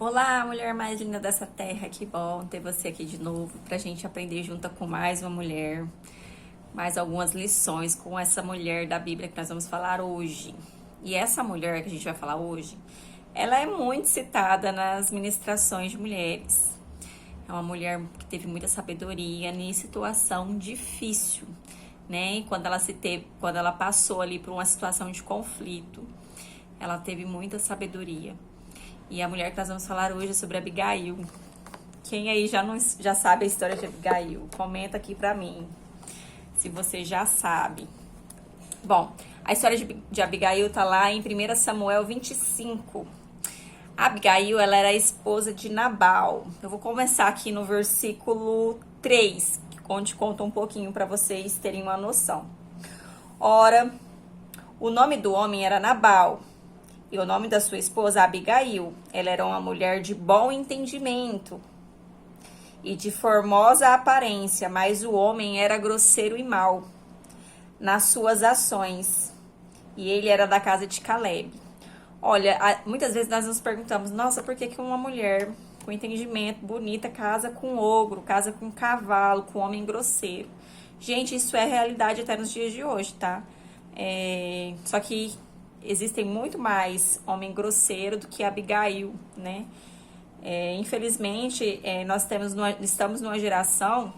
Olá, mulher mais linda dessa terra, que bom ter você aqui de novo pra gente aprender junto com mais uma mulher, mais algumas lições com essa mulher da Bíblia que nós vamos falar hoje. E essa mulher que a gente vai falar hoje, ela é muito citada nas ministrações de mulheres. É uma mulher que teve muita sabedoria em situação difícil, né? E quando ela passou ali por uma situação de conflito, ela teve muita sabedoria. E a mulher que nós vamos falar hoje é sobre Abigail. Quem aí já sabe a história de Abigail? Comenta aqui pra mim, se você já sabe. Bom, a história de Abigail tá lá em 1 Samuel 25. Abigail, ela era a esposa de Nabal. Eu vou começar aqui no versículo 3, onde conta um pouquinho para vocês terem uma noção. Ora, o nome do homem era Nabal, e o nome da sua esposa, Abigail. Ela era uma mulher de bom entendimento e de formosa aparência, mas o homem era grosseiro e mau nas suas ações. E ele era da casa de Caleb. Olha, muitas vezes nós nos perguntamos, nossa, por que uma mulher com entendimento, bonita, casa com ogro, casa com cavalo, com homem grosseiro? Gente, isso é realidade até nos dias de hoje, tá? Só que existem muito mais homem grosseiro do que Abigail, né? Infelizmente, estamos numa geração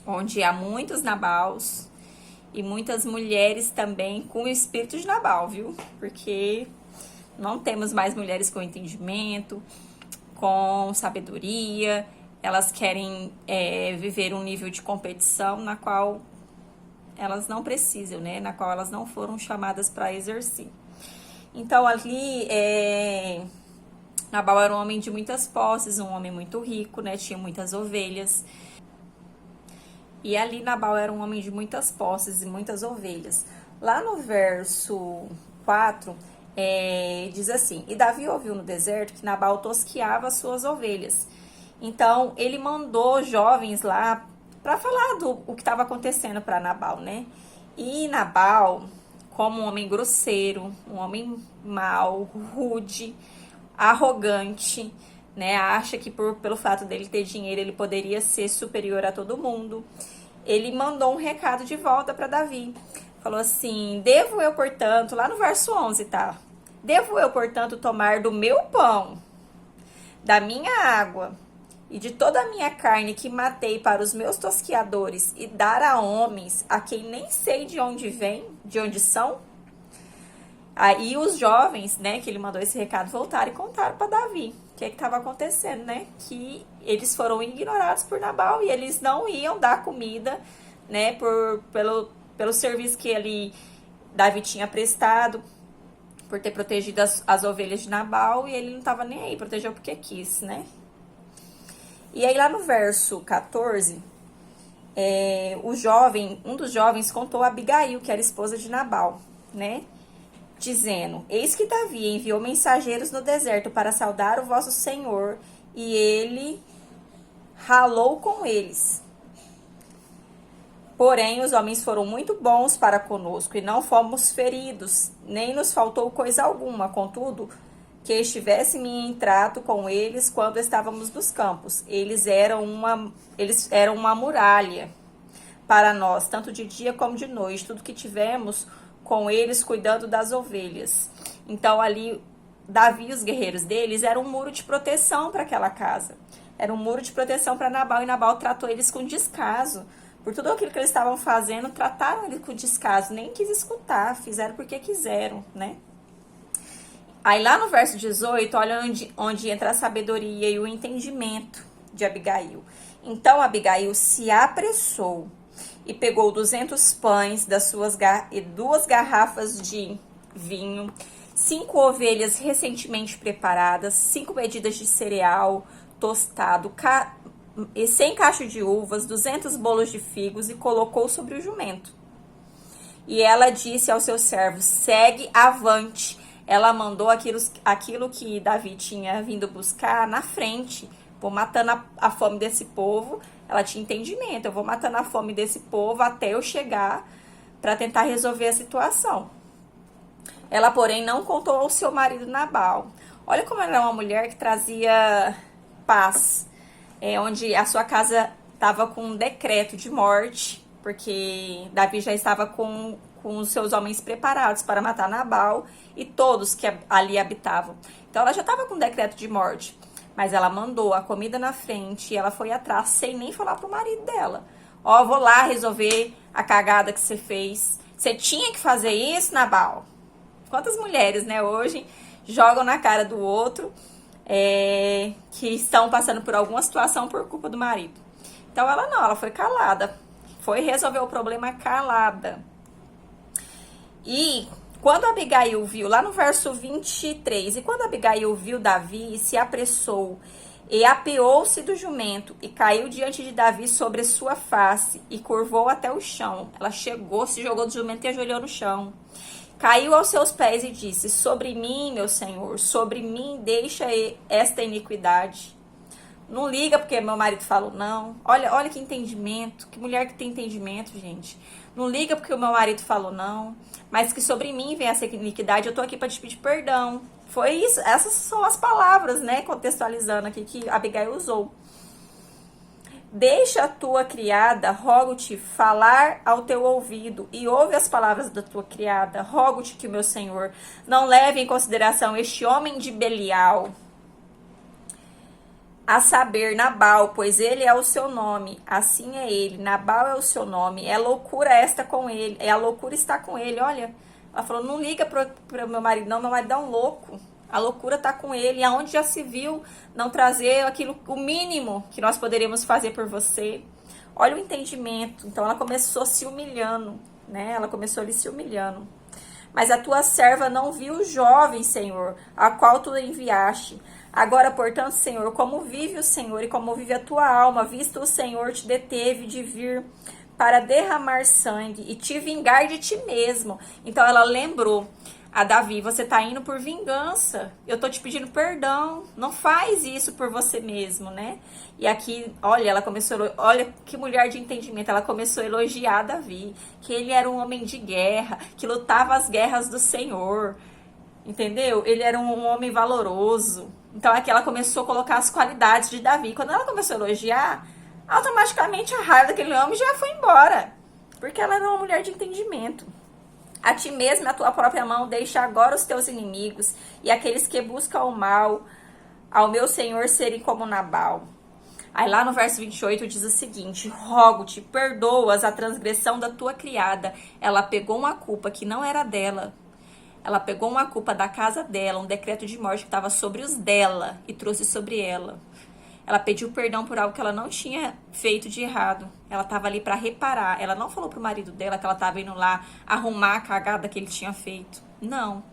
onde há muitos Nabals e muitas mulheres também com o espírito de Nabal, viu? Porque não temos mais mulheres com entendimento, com sabedoria. Elas querem viver um nível de competição na qual elas não precisam, né? Na qual elas não foram chamadas para exercer. Então, ali, Nabal era um homem de muitas posses, um homem muito rico, né? Tinha muitas ovelhas. E ali, Nabal era um homem de muitas posses e muitas ovelhas. Lá no verso 4, diz assim: E Davi ouviu no deserto que Nabal tosqueava as suas ovelhas. Então, ele mandou jovens lá para falar o que estava acontecendo para Nabal, né? E Nabal, como um homem grosseiro, um homem mau, rude, arrogante, né? Acha que pelo fato dele ter dinheiro, ele poderia ser superior a todo mundo. Ele mandou um recado de volta para Davi. Falou assim: devo eu, portanto, lá no verso 11, tá? Devo eu, portanto, tomar do meu pão, da minha água e de toda a minha carne que matei para os meus tosquiadores e dar a homens a quem nem sei de onde vêm, de onde são? Aí os jovens, né, que ele mandou esse recado, voltaram e contaram para Davi o que estava acontecendo, né? Que eles foram ignorados por Nabal e eles não iam dar comida, né, pelo serviço que Davi tinha prestado, por ter protegido as ovelhas de Nabal, e ele não estava nem aí, protegeu porque quis, né? E aí lá no verso 14, um dos jovens contou a Abigail, que era esposa de Nabal, né? Dizendo: Eis que Davi enviou mensageiros no deserto para saudar o vosso senhor, e ele ralou com eles. Porém, os homens foram muito bons para conosco, e não fomos feridos, nem nos faltou coisa alguma. Contudo, que estivesse em trato com eles quando estávamos nos campos. Eles eram uma muralha para nós, tanto de dia como de noite. Tudo que tivemos com eles cuidando das ovelhas. Então, ali, Davi e os guerreiros deles eram um muro de proteção para aquela casa. Era um muro de proteção para Nabal, e Nabal tratou eles com descaso. Por tudo aquilo que eles estavam fazendo, trataram eles com descaso. Nem quis escutar, fizeram porque quiseram, né? Aí lá no verso 18, olha onde entra a sabedoria e o entendimento de Abigail. Então Abigail se apressou e pegou 200 pães e 2 garrafas de vinho, 5 ovelhas recentemente preparadas, 5 medidas de cereal tostado, e 100 cachos de uvas, 200 bolos de figos, e colocou sobre o jumento. E ela disse aos seus servos: segue avante. Ela mandou aquilo que Davi tinha vindo buscar na frente. Vou matando a fome desse povo. Ela tinha entendimento. Eu vou matando a fome desse povo até eu chegar para tentar resolver a situação. Ela, porém, não contou ao seu marido Nabal. Olha como ela era uma mulher que trazia paz, onde a sua casa estava com um decreto de morte, porque Davi já estava com os seus homens preparados para matar Nabal e todos que ali habitavam. Então ela já estava com um decreto de morte, mas ela mandou a comida na frente e ela foi atrás sem nem falar pro marido dela. Ó, vou lá resolver a cagada que você fez. Você tinha que fazer isso, Nabal? Quantas mulheres, né, hoje jogam na cara do outro que estão passando por alguma situação por culpa do marido. Então ela não, ela foi calada. Foi resolver o problema calada. E quando Abigail viu, lá no verso 23, e quando Abigail viu Davi, se apressou e apeou-se do jumento e caiu diante de Davi sobre a sua face e curvou até o chão. Ela chegou, se jogou do jumento e ajoelhou no chão. Caiu aos seus pés e disse: sobre mim, meu Senhor, sobre mim deixa esta iniquidade. Não liga porque meu marido falou não. Olha que entendimento, que mulher que tem entendimento, gente. Não liga porque o meu marido falou não, mas que sobre mim vem essa iniquidade, eu tô aqui para te pedir perdão. Foi isso, essas são as palavras, né, contextualizando aqui que Abigail usou. Deixa a tua criada, rogo-te, falar ao teu ouvido, e ouve as palavras da tua criada. Rogo-te que o meu Senhor não leve em consideração este homem de Belial, a saber, Nabal, pois ele é o seu nome, assim é ele, Nabal é o seu nome, é loucura esta com ele, a loucura está com ele. Olha, ela falou, não liga para o meu marido não, meu marido é um louco, a loucura está com ele, aonde já se viu não trazer aquilo, o mínimo que nós poderíamos fazer por você. Olha o entendimento. Então ela começou se humilhando, né, ela começou ali se humilhando. Mas a tua serva não viu o jovem, Senhor, a qual tu enviaste. Agora, portanto, Senhor, como vive o Senhor e como vive a tua alma, visto o Senhor te deteve de vir para derramar sangue e te vingar de ti mesmo. Então ela lembrou a Davi, você tá indo por vingança, eu tô te pedindo perdão, não faz isso por você mesmo, né? E aqui, olha, ela começou, olha que mulher de entendimento, ela começou a elogiar Davi, que ele era um homem de guerra, que lutava as guerras do Senhor, entendeu? Ele era um homem valoroso. Então aqui ela começou a colocar as qualidades de Davi. Quando ela começou a elogiar, automaticamente a raiva daquele homem já foi embora, porque ela era uma mulher de entendimento. A ti mesmo, a tua própria mão, deixa agora os teus inimigos e aqueles que buscam o mal ao meu Senhor serem como Nabal. Aí lá no verso 28 diz o seguinte: rogo-te, perdoas a transgressão da tua criada. Ela pegou uma culpa que não era dela. Ela pegou uma culpa da casa dela, um decreto de morte que estava sobre os dela e trouxe sobre ela. Ela pediu perdão por algo que ela não tinha feito de errado. Ela estava ali para reparar. Ela não falou pro marido dela que ela estava indo lá arrumar a cagada que ele tinha feito. Não.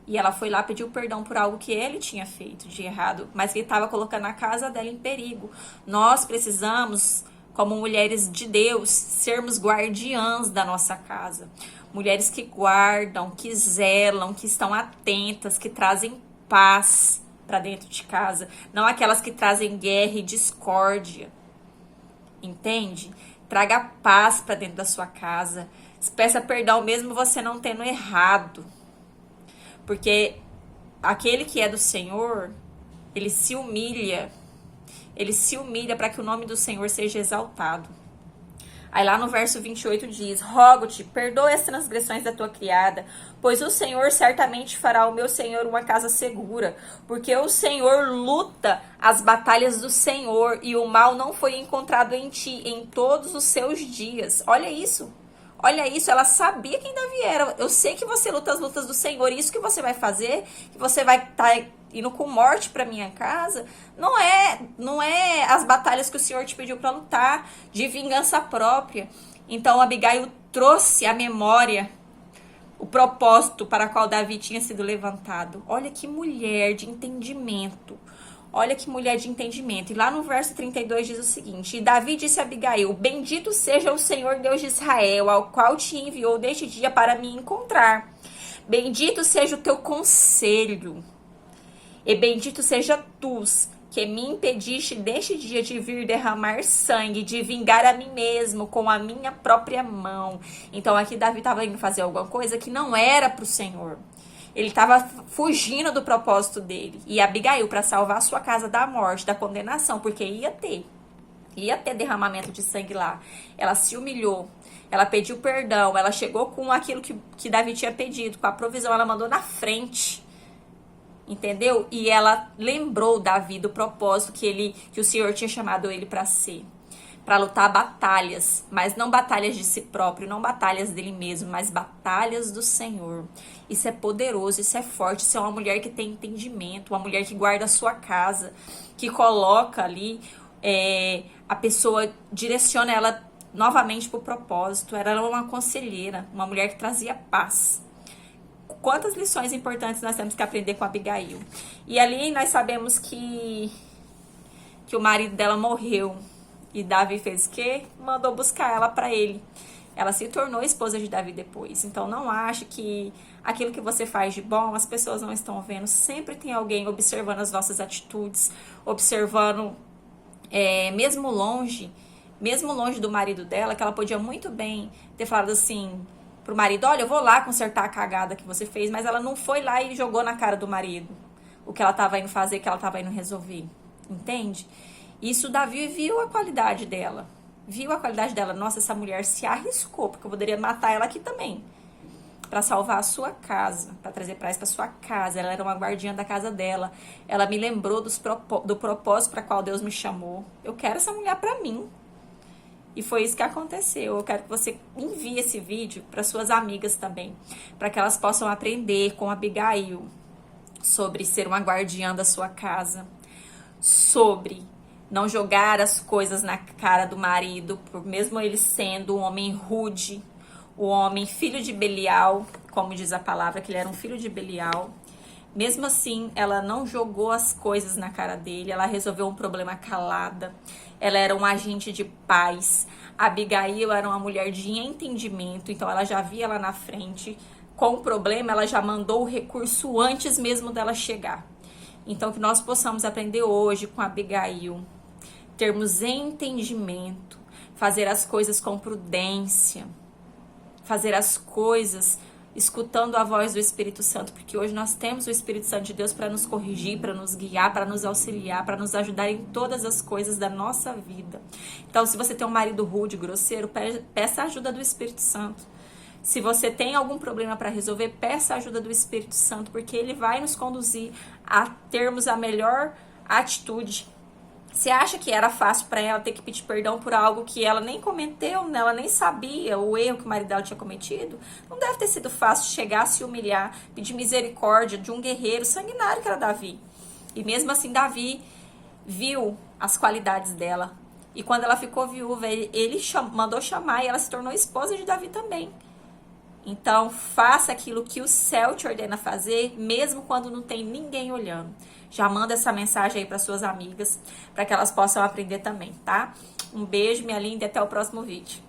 E ela foi lá pediu perdão por algo que ele tinha feito de errado, mas que ele estava colocando a casa dela em perigo. Nós precisamos, como mulheres de Deus, sermos guardiãs da nossa casa. Mulheres que guardam, que zelam, que estão atentas, que trazem paz para dentro de casa, não aquelas que trazem guerra e discórdia, entende? Traga paz para dentro da sua casa, peça perdão mesmo você não tendo errado, porque aquele que é do Senhor, ele se humilha para que o nome do Senhor seja exaltado. Aí lá no verso 28 diz: rogo-te, perdoa as transgressões da tua criada, pois o Senhor certamente fará ao meu Senhor uma casa segura, porque o Senhor luta as batalhas do Senhor, e o mal não foi encontrado em ti em todos os seus dias. Olha isso, ela sabia quem Davi era. Eu sei que você luta as lutas do Senhor, e isso que você vai fazer, que você vai estar indo com morte para minha casa, não é as batalhas que o Senhor te pediu para lutar, de vingança própria. Então Abigail trouxe à memória o propósito para o qual Davi tinha sido levantado. Olha que mulher de entendimento. Olha que mulher de entendimento. E lá no verso 32 diz o seguinte: e Davi disse a Abigail: bendito seja o Senhor Deus de Israel, ao qual te enviou deste dia para me encontrar. Bendito seja o teu conselho. E bendito seja tu, que me impediste deste dia de vir derramar sangue, de vingar a mim mesmo com a minha própria mão. Então aqui Davi estava indo fazer alguma coisa que não era para o Senhor. Ele estava fugindo do propósito dele. E Abigail, para salvar a sua casa da morte, da condenação, porque ia ter derramamento de sangue lá. Ela se humilhou, ela pediu perdão, ela chegou com aquilo que Davi tinha pedido, com a provisão, ela mandou na frente. Entendeu? E ela lembrou Davi do propósito que o Senhor tinha chamado ele para ser. Para lutar batalhas, mas não batalhas de si próprio, não batalhas dele mesmo, mas batalhas do Senhor. Isso é poderoso, isso é forte, isso é uma mulher que tem entendimento, uma mulher que guarda a sua casa, que coloca ali, a pessoa direciona ela novamente para o propósito. Ela era uma conselheira, uma mulher que trazia paz. Quantas lições importantes nós temos que aprender com Abigail. E ali nós sabemos que o marido dela morreu. E Davi fez o quê? Mandou buscar ela para ele. Ela se tornou esposa de Davi depois. Então não ache que aquilo que você faz de bom, as pessoas não estão vendo. Sempre tem alguém observando as nossas atitudes, observando, mesmo longe do marido dela, que ela podia muito bem ter falado assim pro marido: olha, eu vou lá consertar a cagada que você fez, mas ela não foi lá e jogou na cara do marido o que ela estava indo fazer, que ela estava indo resolver. Entende? Isso Davi viu a qualidade dela. Nossa, essa mulher se arriscou, porque eu poderia matar ela aqui também. Para salvar a sua casa, para trazer paz para sua casa. Ela era uma guardiã da casa dela. Ela me lembrou do propósito para qual Deus me chamou. Eu quero essa mulher para mim. E foi isso que aconteceu. Eu quero que você envie esse vídeo para suas amigas também, para que elas possam aprender com Abigail sobre ser uma guardiã da sua casa, sobre não jogar as coisas na cara do marido, por mesmo ele sendo um homem rude, o homem filho de Belial, como diz a palavra, que ele era um filho de Belial. Mesmo assim, ela não jogou as coisas na cara dele, ela resolveu um problema calada. Ela era um agente de paz. Abigail era uma mulher de entendimento, então ela já via lá na frente. Com o problema, ela já mandou o recurso antes mesmo dela chegar. Então, que nós possamos aprender hoje com Abigail, termos entendimento, fazer as coisas com prudência, fazer as coisas escutando a voz do Espírito Santo, porque hoje nós temos o Espírito Santo de Deus para nos corrigir, para nos guiar, para nos auxiliar, para nos ajudar em todas as coisas da nossa vida. Então, se você tem um marido rude, grosseiro, peça a ajuda do Espírito Santo. Se você tem algum problema para resolver, peça a ajuda do Espírito Santo, porque ele vai nos conduzir a termos a melhor atitude. Você acha que era fácil para ela ter que pedir perdão por algo que ela nem cometeu, ela nem sabia o erro que o marido dela tinha cometido? Não deve ter sido fácil chegar, se humilhar, pedir misericórdia de um guerreiro sanguinário que era Davi. E mesmo assim, Davi viu as qualidades dela. E quando ela ficou viúva, ele mandou chamar e ela se tornou esposa de Davi também. Então, faça aquilo que o céu te ordena fazer, mesmo quando não tem ninguém olhando. Já manda essa mensagem aí para suas amigas, para que elas possam aprender também, tá? Um beijo, minha linda, e até o próximo vídeo.